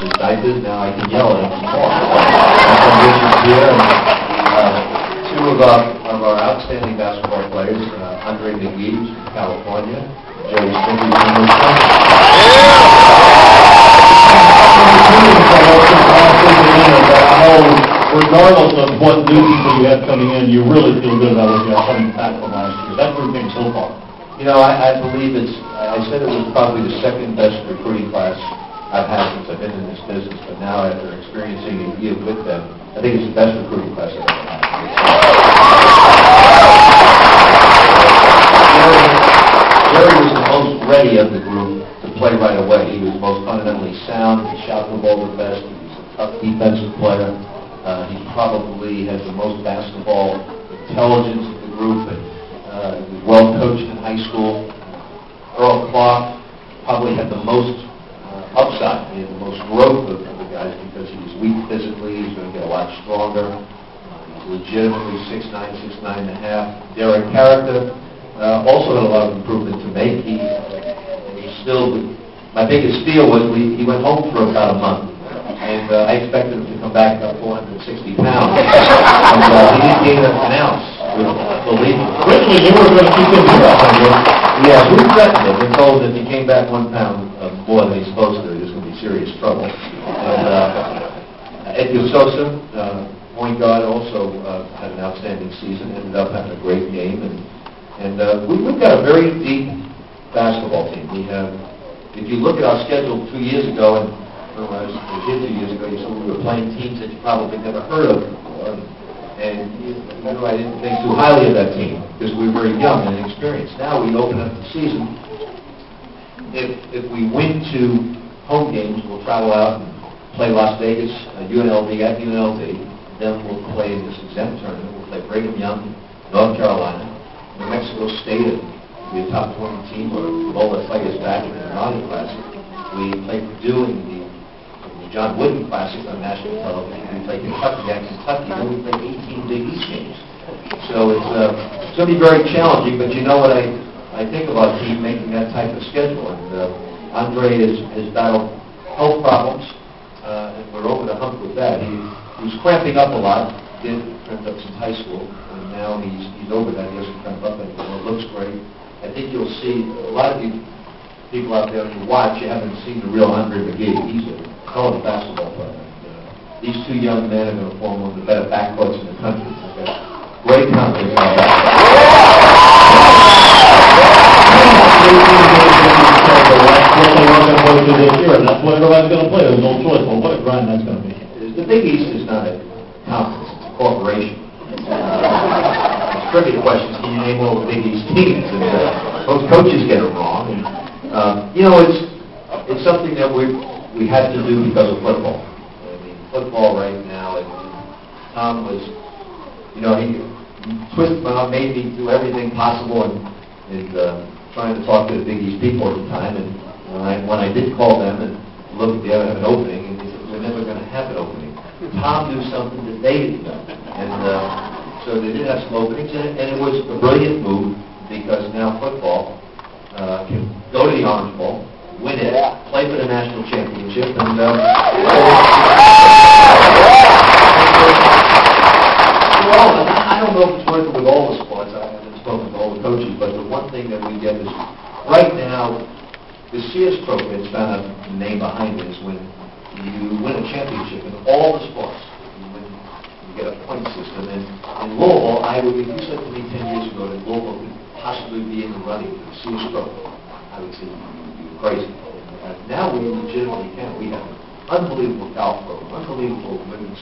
excited, now I can yell at him some more. Here, and, two of our outstanding basketball players, Andre McGee from California, Jerry Smith from regardless of what new people you have coming in, you really feel good about what you have coming back from last year. That group came so far. You know, I believe I said it was probably the second best recruiting class I've had since I've been in this business, but now after experiencing a year with them, I think it's the best recruiting class I've ever had. Jerry was the most ready of the group to play right away. He was most fundamentally sound. He shot the ball the best. He was a tough defensive player. He probably has the most basketball intelligence of the group, and he was well coached in high school. Earl Clark probably had the most upside. He had the most growth of the guys because he was weak physically. He's going to get a lot stronger. He's legitimately 6'9", 6'9.5". Derek Character also had a lot of improvement to make. He's still, my biggest steal was he went home for about a month. And I expected him to come back about 460 pounds. And he didn't gain an ounce. Believe me. Originally, you were going to keep him here, yeah, we threatened him. We're told that if he came back 1 pound more than he's supposed to, there's going to be serious trouble. And Eddie Sosa, point guard, also had an outstanding season. Ended up having a great game. And we've got a very deep basketball team. We have, if you look at our schedule 2 years ago, and when I was here 2 years ago, you saw we were playing teams that you probably never heard of before. And I didn't think too highly of that team because we were very young and inexperienced. Now we open up the season. If we win 2 home games, we'll travel out and play Las Vegas, UNLV at UNLV. Then we'll play in this exempt tournament. We'll play Brigham Young, North Carolina, New Mexico State, and be a top 20 team or roll the players back in the Ronnie Classic. We play Purdue in the John Wooden Classic on national television. We play Kentucky at Kentucky. Then we play 18 Big East games. So it's going to be very challenging. But you know what I think about team making that type of schedule. And Andre has battled health problems, and we're over the hump with that. He was cramping up a lot. Did cramp up since high school, and now he's over that. He doesn't cramp up anymore. It looks great. I think you'll see a lot of you people out there who watch. You haven't seen the real Andre McGee. He's a hell of a basketball player. These 2 young men are going to form one of the better backcourts in the country. I've got great confidence in that. What they weren't going to play this year, and that's what everybody's going to play. There's no choice. Well, what a grind that's going to be. The Big East is not a conference. It's a corporation. It's trivia questions. Can you name all the Big East teams? And most coaches get it wrong. And, you know, it's something that we had to do because of football. I mean, football right now, and Tom was, you know, he made me do everything possible and trying to talk to the Big East people at the time. And when I did call them and look, they have an opening, and they said, we're never going to have an opening. Tom knew something that they didn't know. And so they did have some openings, and it was a brilliant move because now football can go to the Orange Bowl, win it, play for the national championship, and I don't know if it's working with all the sports. I haven't spoken to all the coaches, but the one thing that we get is right now the Sears Trophy, it's found out the name behind it, is when you win a championship in all the sports. You get a point system. And in Louisville, if you said to me 10 years ago that Louisville could possibly be in the running for the Sears Trophy, I would say you're crazy. Now we legitimately can. We have an unbelievable golf program, unbelievable women's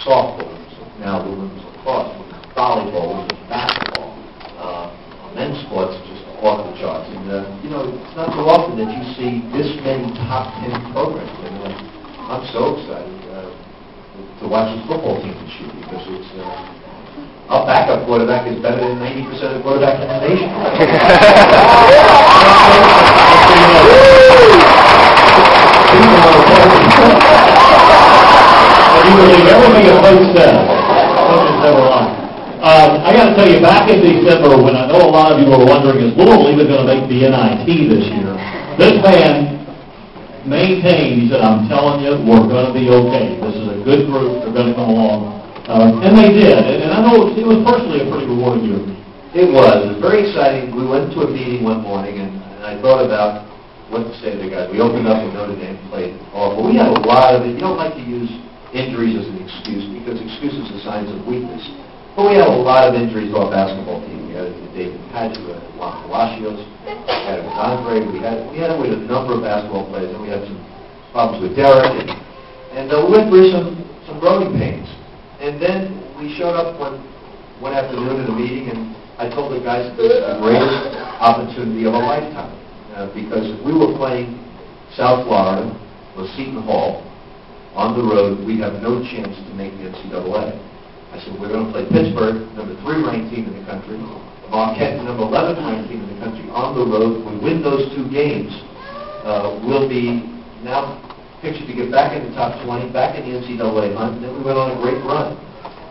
softball, now women's lacrosse, women's volleyball, women's basketball, men's sports are just off the charts. And you know, it's not so often that you see this many top 10 programs. And I'm so excited to watch the football team this year because it's our backup quarterback is better than 90% of the quarterbacks in the nation. You believe everything a coach says. Coach is never lying. I got to tell you, back in December, when I know a lot of you were wondering, is Louisville even going to make the NIT this year? This man maintained, he said, I'm telling you, we're going to be okay. This is a good group. They're going to come along. And they did. And I know it was personally a pretty rewarding year. It was very exciting. We went to a meeting one morning, and I thought about what to say to the guys. We opened up and Notre Dame played awful. We had a lot of it. You don't like to use injuries as an excuse because excuses are signs of weakness. But we had a lot of injuries to our basketball team. We had David Padgett, we had Juan Palacios, we had Andre, we had a number of basketball players, and we had some problems with Derek, and we went through some growing pains. And then we showed up one afternoon at a meeting, and I told the guys that this is the greatest opportunity of a lifetime, because if we were playing South Florida or Seton Hall on the road, we'd have no chance to make the NCAA. I said, we're going to play Pittsburgh, number 3 ranked team in the country, Marquette, number 11 ranked team in the country, on the road. If we win those 2 games, we'll be now pictured to get back in the top 20, back in the NCAA hunt, and then we went on a great run.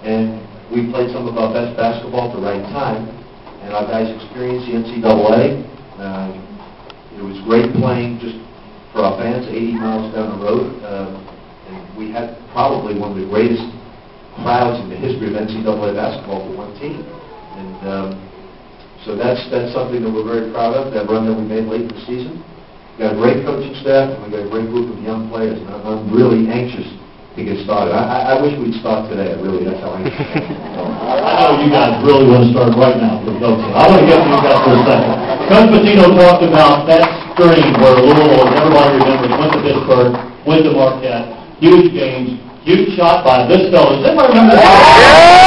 And we played some of our best basketball at the right time, and our guys experienced the NCAA. It was great playing just for our fans 80 miles down the road, and we had probably one of the greatest crowds in the history of NCAA basketball for one team. And so that's something that we're very proud of, that run that we made late in the season. We got a great coaching staff, and we got a great group of young players, and I'm really anxious to get started. I wish we'd start today, really. That's how I feel. I know you guys really want to start right now for the coaching. I want to get to you guys for a second. Coach Pitino talked about that string where Louisville, as everybody remembers, went to Pittsburgh, went to Marquette, huge games, huge shot by this fellow. Does anybody remember that? Yeah!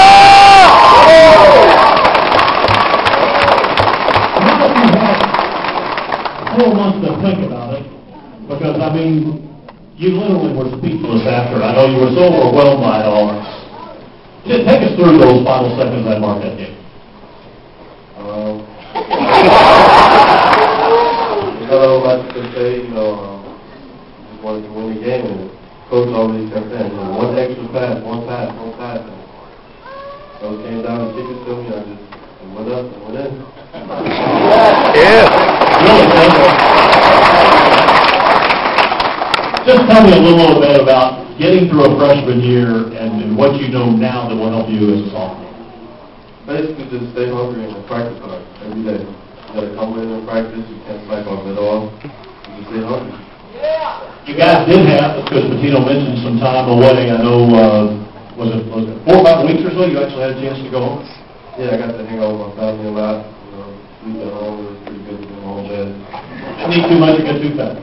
4 months to think about it, because, I mean, you literally were speechless after. I know you were so overwhelmed by it all. Just take us through those final seconds of that Marquette game. I don't know what to say, just wanted to win the game, and coach always kept saying, one extra pass, one pass. So it came down and kicked it to me, I went up and went in. Yeah. Just tell me a little bit about getting through a freshman year and what you know now that will help you as a sophomore. Basically, just stay hungry and practice hard every day. You got to come in and practice. You can't slack off at all. You just stay hungry. You guys did have, because Pitino mentioned some time away. I know, was it 4 or 5 weeks or so? You actually had a chance to go home. Yeah, I got to hang out with my family a lot. Sleep at home. It was pretty good to be home bed. Didn't eat too much or get too fat?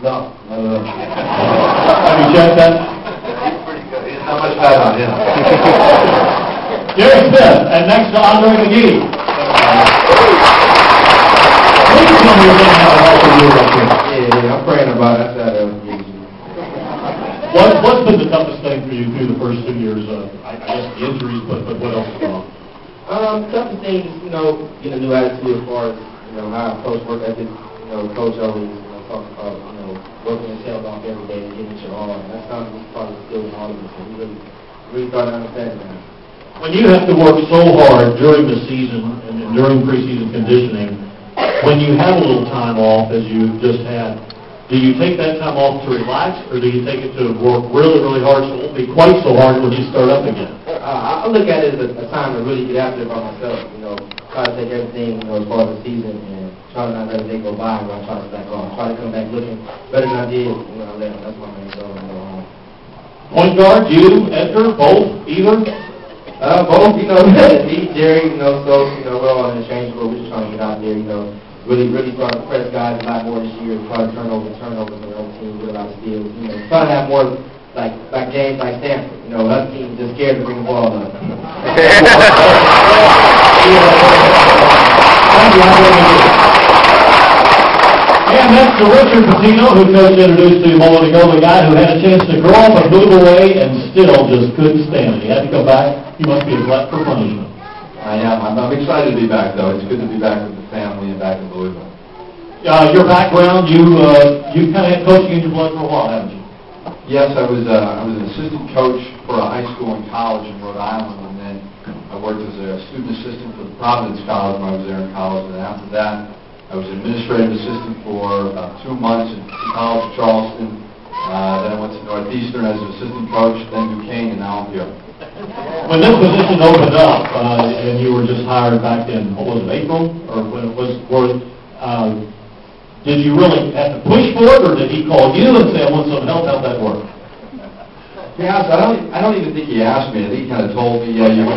No, not at all. Have you checked that? He's pretty good. There's not much fat on him. Jerry Smith, and next to Andre McGee. Please tell me again how to help you up here. Yeah, I'm praying about it. What's been the toughest thing for you through the first 2 years? I guess the injuries, but what else is going on? Toughest thing, getting a new attitude as far as, how I approach work ethic. Coach always, talks about, working yourself off every day and getting your all. And that's something he's probably still in all of us. And we really started to understand that. When you have to work so hard during the season and during preseason conditioning, when you have a little time off, as you just had, do you take that time off to relax, or do you take it to work really, really hard so it won't be quite so hard when you start up again? I look at it as a time to really get after it by myself. Try to take everything, as far as the season, and try to not let everything go by and try to back off. Try to come back looking better than I did when I left. That's my main goal. Point guard, you, Edgar, both, either? Both, me, Jerry, so, we're all interchangeable. We're just trying to get out there, really try to press guys a lot more this year, try to turnovers in the other team, get a lot of steals, try to have more like games like Stanford, us teams just scared to bring the ball up. And that's to Richard Pitino, who Coach introduced to you a moment ago, the guy who had a chance to grow up and move away and still just couldn't stand it. He had to come back. He must be a glut for punishment. I am. I'm excited to be back, though. It's good to be back with the family and back in Louisville. Your background, you kind of had coaching in your blood for a while, haven't you? Yes, I was an assistant coach for a high school and college in Rhode Island, and then I worked as a student assistant for the Providence College when I was there in college, and after that, I was administrative assistant for 2 months at the College of Charleston. Then I went to Northeastern as an assistant coach, then Duquesne, and now I'm here. When this position opened up, and you were just hired back in, what was it, April? Or when it was, did you really have to push for it, or did he call you and say, I want some help? How'd that work? Yeah, I don't even think he asked me. I think he kind of told me, yeah, you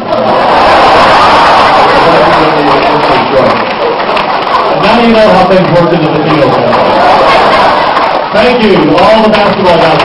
And now you know how things work in the Pitino family. Thank you to all the basketball guys.